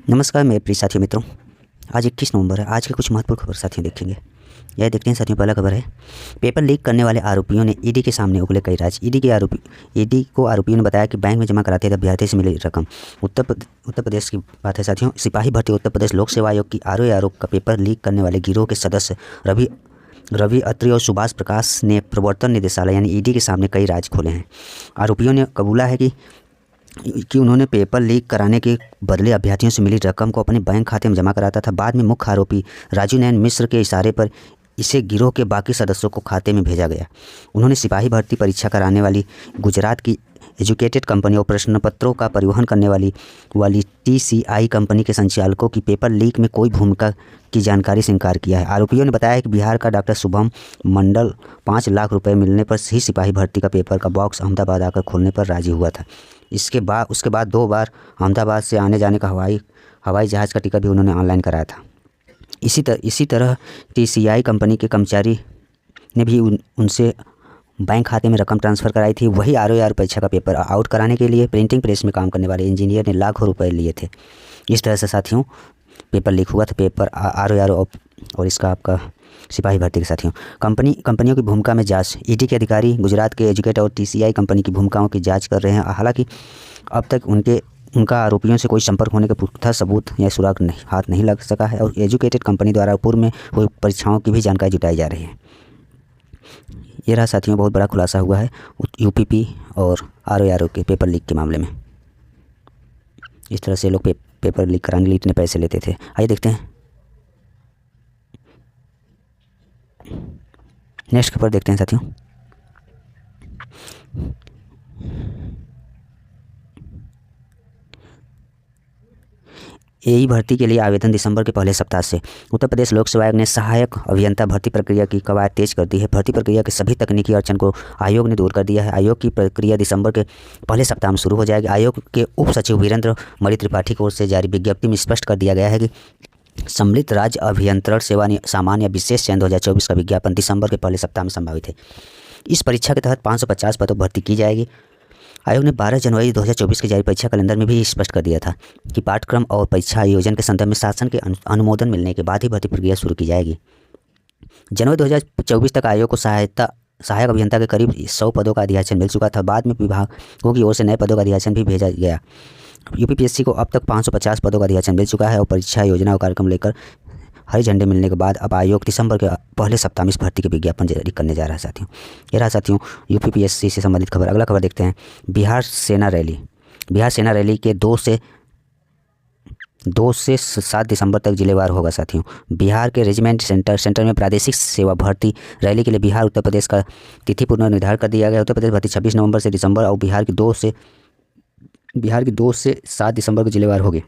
नमस्कार मेरे प्रिय साथियों मित्रों। आज 21 नवंबर है। आज के कुछ महत्वपूर्ण खबर साथियों देखेंगे। यह देखते हैं साथियों। पहला खबर है, पेपर लीक करने वाले आरोपियों ने ईडी के सामने उगले कई राज। ईडी को आरोपियों ने बताया कि बैंक में जमा कराते थे अभ्यर्थी से मिली रकम। उत्तर प्रदेश की बात है साथियों। सिपाही भर्ती उत्तर प्रदेश लोक सेवा आयोग की आरोप का पेपर लीक करने वाले गिरोह के सदस्य रवि अत्री और सुभाष प्रकाश ने प्रवर्तन निदेशालय यानी ईडी के सामने कई राज खोले हैं। आरोपियों ने कबूला है कि उन्होंने पेपर लीक कराने के बदले अभ्यर्थियों से मिली रकम को अपने बैंक खाते में जमा कराता था। बाद में मुख्य आरोपी राजू नयन मिश्र के इशारे पर इसे गिरोह के बाकी सदस्यों को खाते में भेजा गया। उन्होंने सिपाही भर्ती परीक्षा कराने वाली गुजरात की एजुकेटेड कंपनी और प्रश्न पत्रों का परिवहन करने वाली TCI कंपनी के संचालकों की पेपर लीक में कोई भूमिका की जानकारी से इनकार किया है। आरोपियों ने बताया कि बिहार का डॉक्टर शुभम मंडल 5 लाख रुपए मिलने पर ही सिपाही भर्ती का पेपर का बॉक्स अहमदाबाद आकर खोलने पर राजी हुआ था। उसके बाद 2 बार अहमदाबाद से आने जाने का हवाई जहाज़ का टिकट भी उन्होंने ऑनलाइन कराया था। इसी तरह TCI कंपनी के कर्मचारी ने भी उनसे बैंक खाते में रकम ट्रांसफ़र कराई थी। वही ROR परीक्षा का पेपर आउट कराने के लिए प्रिंटिंग प्रेस में काम करने वाले इंजीनियर ने लाखों रुपए लिए थे। इस तरह से साथियों पेपर लीक हुआ था। पेपर ROR और इसका आपका सिपाही भर्ती के साथियों। कंपनियों की भूमिका में जांच। ईडी के अधिकारी गुजरात के एजुकेट और TCI कंपनी की भूमिकाओं की जांच कर रहे हैं। हालांकि अब तक उनका आरोपियों से कोई संपर्क होने का पुख्ता सबूत या सुराग हाथ नहीं लग सका है और एजुकेटेड कंपनी द्वारा पूर्व में हुई परीक्षाओं की भी जानकारी जुटाई जा रही है। ये रहा साथियों, बहुत बड़ा खुलासा हुआ है UPP और ROR के पेपर लीक के मामले में। इस तरह से लोग पेपर लीक कराने के लिए इतने पैसे लेते थे। आइए देखते हैं नेक्स्ट खबर देखते हैं साथियों। AE भर्ती के लिए आवेदन दिसंबर के पहले सप्ताह से। उत्तर प्रदेश लोक सेवा आयोग ने सहायक अभियंता भर्ती प्रक्रिया की कवायद तेज कर दी है। भर्ती प्रक्रिया के सभी तकनीकी अड़चन को आयोग ने दूर कर दिया है। आयोग की प्रक्रिया दिसंबर के पहले सप्ताह में शुरू हो जाएगी। आयोग के उप सचिव वीरेंद्र मणि त्रिपाठी की ओर से जारी विज्ञप्ति में स्पष्ट कर दिया गया है कि सम्मिलित राज्य अभियंत्रण सेवा सामान्य या विशेष चयन 2024 का विज्ञापन दिसंबर के पहले सप्ताह में संभावित है। इस परीक्षा के तहत 550 पदों पर भर्ती की जाएगी। आयोग ने 12 जनवरी 2024 के जारी परीक्षा कैलेंडर में भी स्पष्ट कर दिया था कि पाठ्यक्रम और परीक्षा आयोजन के संदर्भ में शासन के अनुमोदन मिलने के बाद ही भर्ती प्रक्रिया शुरू की जाएगी। जनवरी 2024 तक आयोग को सहायक अभियंता के करीब 100 पदों का अधियाचन मिल चुका था। बाद में विभागों की ओर से नए पदों का अधियाचन भी भेजा गया। UPPSC को अब तक 550 पदों का अधियाचन मिल चुका है और परीक्षा योजना और कार्यक्रम लेकर हरी झंडे मिलने के बाद अब आयोग दिसंबर के पहले सप्ताह में इस भर्ती के विज्ञापन जारी करने जा रहा है साथियों। ये रहा साथियों UPPSC से संबंधित खबर। अगला खबर देखते हैं, बिहार सेना रैली के 2 से 7 दिसंबर तक जिलेवार होगा साथियों। बिहार के रेजिमेंट सेंटर में प्रादेशिक सेवा भर्ती रैली के लिए बिहार उत्तर प्रदेश का तिथि पुनर्निर्धारण कर दिया गया। उत्तर प्रदेश भर्ती 26 नवंबर से दिसंबर और बिहार की 2 से 7 दिसंबर को जिलेवार होगी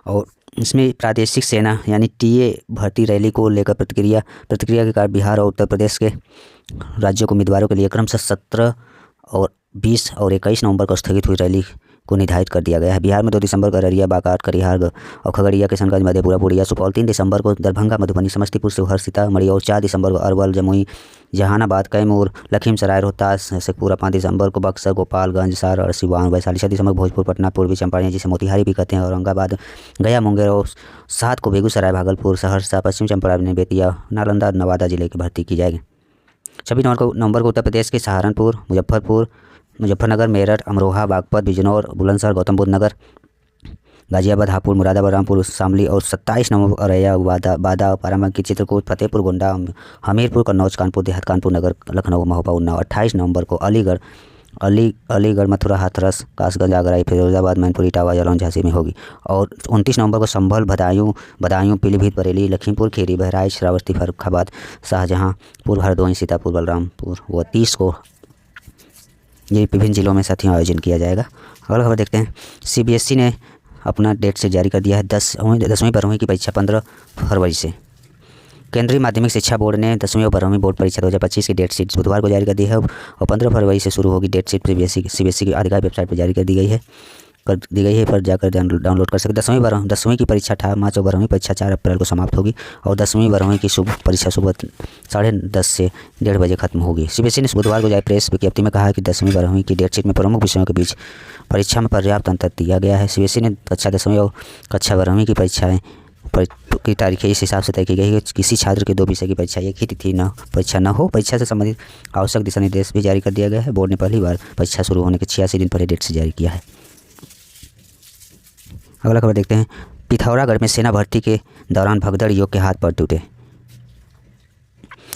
और इसमें प्रादेशिक सेना यानी TA भर्ती रैली को लेकर प्रतिक्रिया के कारण बिहार और उत्तर प्रदेश के राज्यों को उम्मीदवारों के लिए क्रमशः 17 और 20 और 21 नवंबर को स्थगित हुई रैली को निर्धारित कर दिया गया है। बिहार में 2 दिसंबर को अररिया, बांका, कटिहार और खगड़िया, किशनगंज, मधेपुरा, पूर्णिया, सुपौल, 3 दिसंबर को दरभंगा, मधुबनी, समस्तीपुर, शिवहर, सीतामढ़ी और 4 दिसंबर को अरवल, जमुई, जहानाबाद, कैमूर, लखीमसराय, रोहतास, शेखपुरा, 5 दिसंबर को बक्सर, गोपालगंज, सारण, सिवान, वैशाली, 6 दिसंबर भोजपुर, पटना, पूर्वी चंपारण जिसे मोतिहारी भी कहते हैं, औरंगाबाद, गया, मुंगेर और 7 को बेगूसराय, भागलपुर, सहरसा, पश्चिम चंपारण, बेतिया, नालंदा, नवादा जिले की भर्ती की जाएगी। 26 नवंबर को उत्तर प्रदेश के सहारनपुर, मुजफ्फरनगर, मेरठ, अमरोहा, बागपत, बिजनौर, बुलंदशहर, गौतम बुद्ध नगर, गाजियाबाद, हापुड़, मुरादाबाद, रामपुर, शामली और 27 नवंबर को औरैया, बादा, बाराबंकी, चित्रकूट, फतेहपुर, गोंडा, हमीरपुर, कन्नौज, कानपुर देहात, कानपुर नगर, लखनऊ, महोबा, उन्नाव। 28 नवंबर को अलीगढ़, मथुरा, हाथरस, कासगंज, आगरा, फिरोजाबाद, मैनपुर, इटावा, जालौन, झांसी में होगी और 29 नवंबर को संभल, बदायूं, पीलीभीत, बरेली, लखीमपुर खीरी, बहराइच, श्रावस्ती, फर्रुखाबाद, शाहजहांपुर, हरदोई, सीतापुर, बलरामपुर व 30 को ये विभिन्न जिलों में साथियों आयोजन किया जाएगा। अगला खबर देखते हैं, CBSE ने अपना डेट से जारी कर दिया है 10वीं 12वीं की परीक्षा 15 फरवरी से। केंद्रीय माध्यमिक शिक्षा बोर्ड ने 10वीं और 12वीं बोर्ड परीक्षा 2025 की डेट शीट बुधवार को जारी कर दी है और 15 फरवरी से शुरू होगी डेट शीट। CBSE की आधिकारिक वेबसाइट पर जारी कर दी गई है। कर दी गई है, पर जाकर डाउनलोड कर सकते। 10वीं की परीक्षा 18 मार्च और 12वीं परीक्षा 4 अप्रैल को समाप्त होगी और 10वीं 12वीं की परीक्षा सुबह 10:30 से 1:30 बजे खत्म होगी। सीबीएसई ने बुधवार को जारी प्रेस विज्ञप्ति में कहा है कि 10वीं 12वीं की डेटशीट में प्रमुख विषयों के बीच परीक्षा में पर्याप्त अंतर दिया गया है। सीबीएसई ने कक्षा 10वीं और कक्षा 12वीं की परीक्षाएं की तारीखें इस हिसाब से तय की गई है कि किसी छात्र के 2 विषय की परीक्षा एक ही तिथि परीक्षा न हो। परीक्षा से संबंधित आवश्यक दिशा निर्देश भी जारी कर दिया गया है। बोर्ड ने पहली बार परीक्षा शुरू होने के 86 दिन पहले डेट से जारी किया है। अगला खबर देखते हैं। पिथौरागढ़ में सेना भर्ती के दौरान भगदड़, युवक के हाथ पैर टूटे।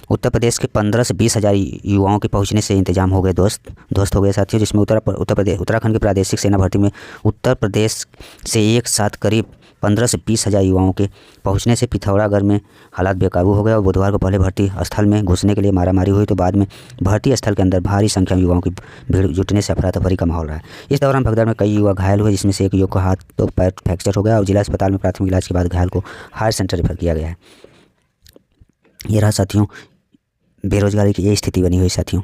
उत्तर प्रदेश के 15 से 20 हज़ार युवाओं के पहुंचने से इंतजाम हो गए ध्वस्त हो गए साथियों, जिसमें उत्तराखंड की प्रादेशिक सेना भर्ती में उत्तर प्रदेश से एक साथ करीब 15 से 20 हज़ार युवाओं के पहुंचने से पिथौरागढ़ में हालात बेकाबू हो गए और बुधवार को पहले भर्ती स्थल में घुसने के लिए मारामारी हुई, तो बाद में भर्ती स्थल के अंदर भारी संख्या में युवाओं की भीड़ जुटने से अफरा तफरी का माहौल रहा। इस दौरान भगदड़ में कई युवा घायल हुए, जिसमें से एक युवक का हाथ तो पैर फ्रैक्चर हो गया और जिला अस्पताल में प्राथमिक इलाज के बाद घायल को हायर सेंटर रेफर किया गया है। ये रहा साथियों बेरोजगारी की ये स्थिति बनी हुई साथियों।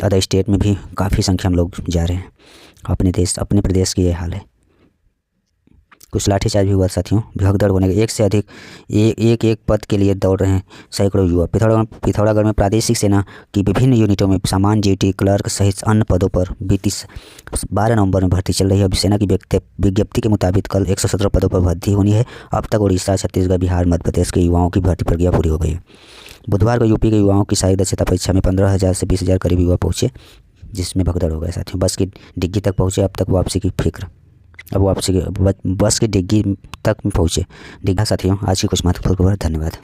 अदर स्टेट में भी काफ़ी संख्या में लोग जा रहे हैं। अपने प्रदेश की ये हाल है। कुछ लाठीचार्ज भी हुआ साथियों। भगदड़ होने के एक से अधिक एक पद के लिए दौड़ रहे हैं सैकड़ों युवा। पिथौरागढ़ में प्रादेशिक सेना की विभिन्न यूनिटों में सामान्य ड्यूटी क्लर्क सहित अन्य पदों पर बीती 12 नवंबर में भर्ती चल रही है। अब सेना की विज्ञप्ति के मुताबिक कल 117 पदों पर भर्ती होनी है। अब तक उड़ीसा, छत्तीसगढ़, बिहार, मध्य प्रदेश के युवाओं की भर्ती प्रक्रिया पूरी हो गई है। बुधवार को यूपी के युवाओं की शारीरिक दक्षता परीक्षा में 15,000 से 20,000 करीब युवा पहुँचे, जिसमें भगदड़ हो गए साथियों। बस की डिग्गी तक पहुँचे। अब तक वापसी की फिक्र, अब वापसी बस की डिग्गी तक पहुँचे। साथियों आज की कुछ महत्वपूर्ण खबर। धन्यवाद।